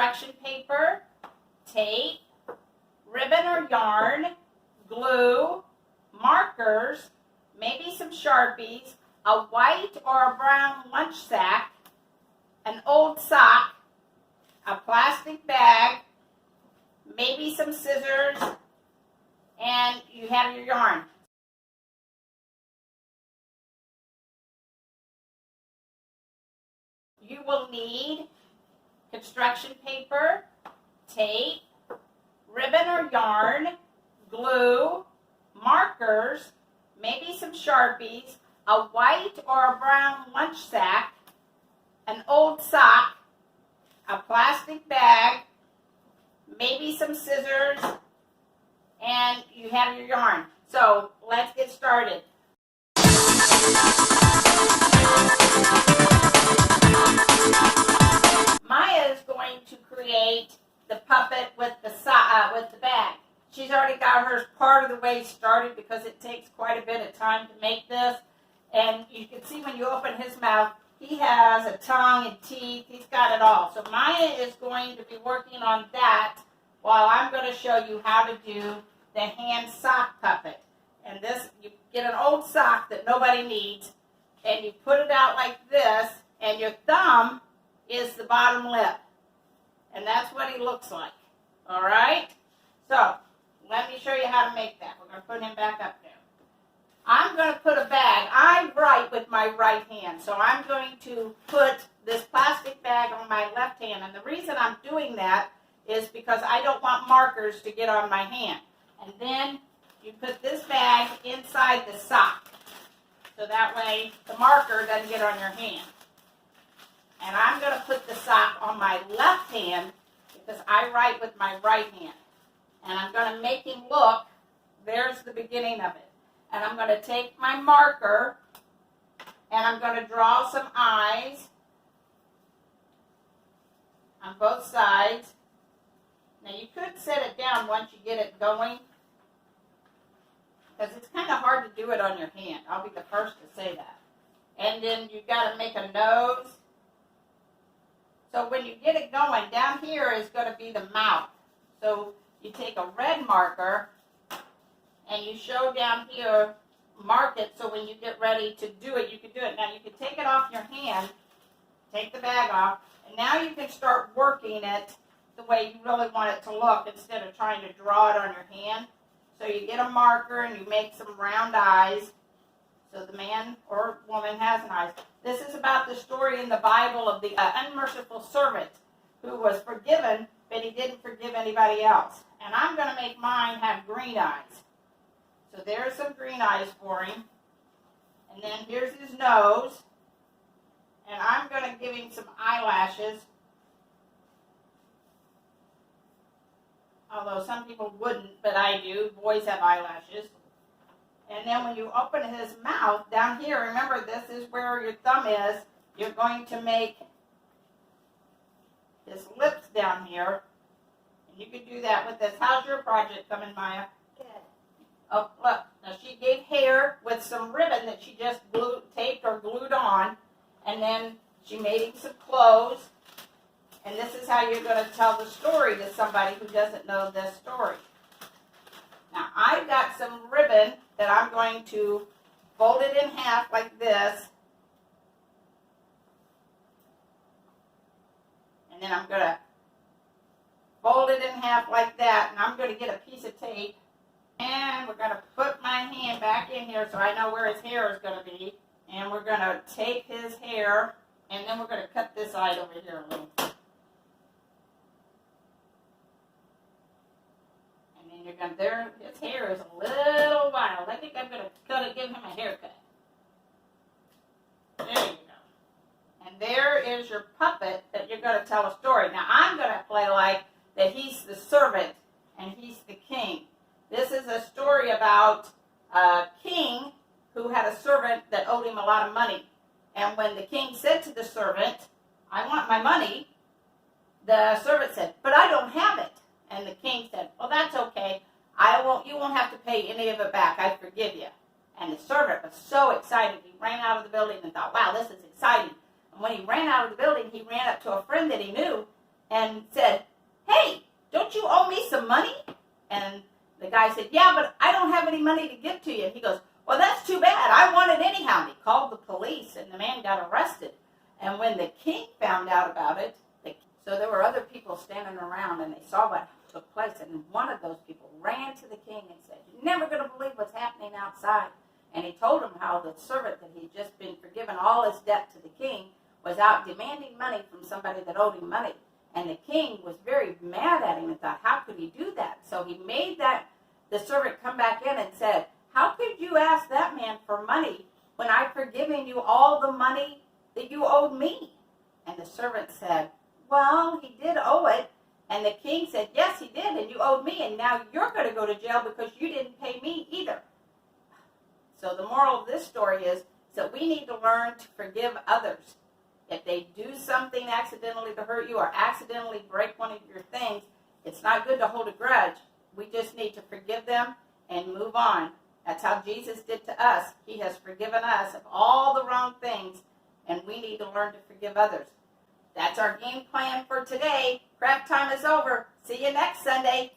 construction paper, tape, ribbon or yarn, glue, markers, maybe some Sharpies, a white or a brown lunch sack, an old sock, a plastic bag, maybe some scissors, and you have your yarn. You will need construction paper, tape, ribbon or yarn, glue, markers, maybe some Sharpies, a white or a brown lunch sack, an old sock, a plastic bag, maybe some scissors, and you have your yarn. So let's get started. Maya is going to create the puppet with the bag. She's already got hers part of the way started because it takes quite a bit of time to make this. And you can see when you open his mouth, he has a tongue and teeth. He's got it all. So Maya is going to be working on that while I'm going to show you how to do the hand sock puppet. And this, you get an old sock that nobody needs, and you put it out like this, and your thumb is the bottom lip. And that's what he looks like. All right? So, let me show you how to make that. We're going to put him back up there. I'm going to put a bag. I write with my right hand, so I'm going to put this plastic bag on my left hand. And the reason I'm doing that is because I don't want markers to get on my hand. And then you put this bag inside the sock, so that way the marker doesn't get on your hand. And I'm going to put the sock on my left hand because I write with my right hand. And I'm going to make him look, there's the beginning of it. And I'm going to take my marker and I'm going to draw some eyes on both sides. Now you could set it down once you get it going, because it's kind of hard to do it on your hand. I'll be the first to say that. And then you've got to make a nose. So when you get it going, down here is going to be the mouth. So you take a red marker and you show down here, mark it, so when you get ready to do it, you can do it. Now you can take it off your hand, take the bag off, and now you can start working it the way you really want it to look instead of trying to draw it on your hand. So you get a marker and you make some round eyes so the man or woman has an eye. This is about the story in the Bible of the unmerciful servant who was forgiven, but he didn't forgive anybody else. And I'm going to make mine have green eyes. So there's some green eyes for him. And then here's his nose. And I'm going to give him some eyelashes. Although some people wouldn't, but I do. Boys have eyelashes. And then when you open his mouth, down here, remember this is where your thumb is. You're going to make his lips down here. And you can do that with this. How's your project coming, Maya? Good. Oh, look. Now she gave hair with some ribbon that she just taped or glued on. And then she made him some clothes. And this is how you're going to tell the story to somebody who doesn't know this story. Now, I've got some ribbon that I'm going to fold it in half like this. And then I'm going to fold it in half like that. And I'm going to get a piece of tape. And we're going to put my hand back in here so I know where his hair is going to be. And we're going to tape his hair. And then we're going to cut this side over here a little. You're going to, his hair is a little wild. I think I'm going to give him a haircut. There you go. And there is your puppet that you're going to tell a story. Now, I'm going to play like that he's the servant and he's the king. This is a story about a king who had a servant that owed him a lot of money. And when the king said to the servant, I want my money, the servant said, but I don't have it. And the king said, well, that's okay. You won't have to pay any of it back. I forgive you. And the servant was so excited. He ran out of the building and thought, wow, this is exciting. And when he ran out of the building, he ran up to a friend that he knew. and said, "Hey, don't you owe me some money?" And the guy said, "Yeah, but I don't have any money to give to you." And he goes, "Well, that's too bad. I want it anyhow." And he called the police, and the man got arrested. And when the king found out about it, so there were other people standing around, and they saw what took place. And one of those people ran to the king and said, "You're never going to believe what's happening outside." And he told him how the servant that he'd just been forgiven all his debt to the king was out demanding money from somebody that owed him money. And the king was very mad at him and thought, how could he do that? So he made the servant come back in and said, "How could you ask that man for money when I've forgiven you all the money that you owed me?" And the servant said, "Well, he did owe it." And the king said, "Yes, he did, and you owed me, and now you're going to go to jail because you didn't pay me either." So the moral of this story is that we need to learn to forgive others. If they do something accidentally to hurt you or accidentally break one of your things, it's not good to hold a grudge. We just need to forgive them and move on. That's how Jesus did to us. He has forgiven us of all the wrong things, and we need to learn to forgive others. That's our game plan for today. Craft time is over. See you next Sunday.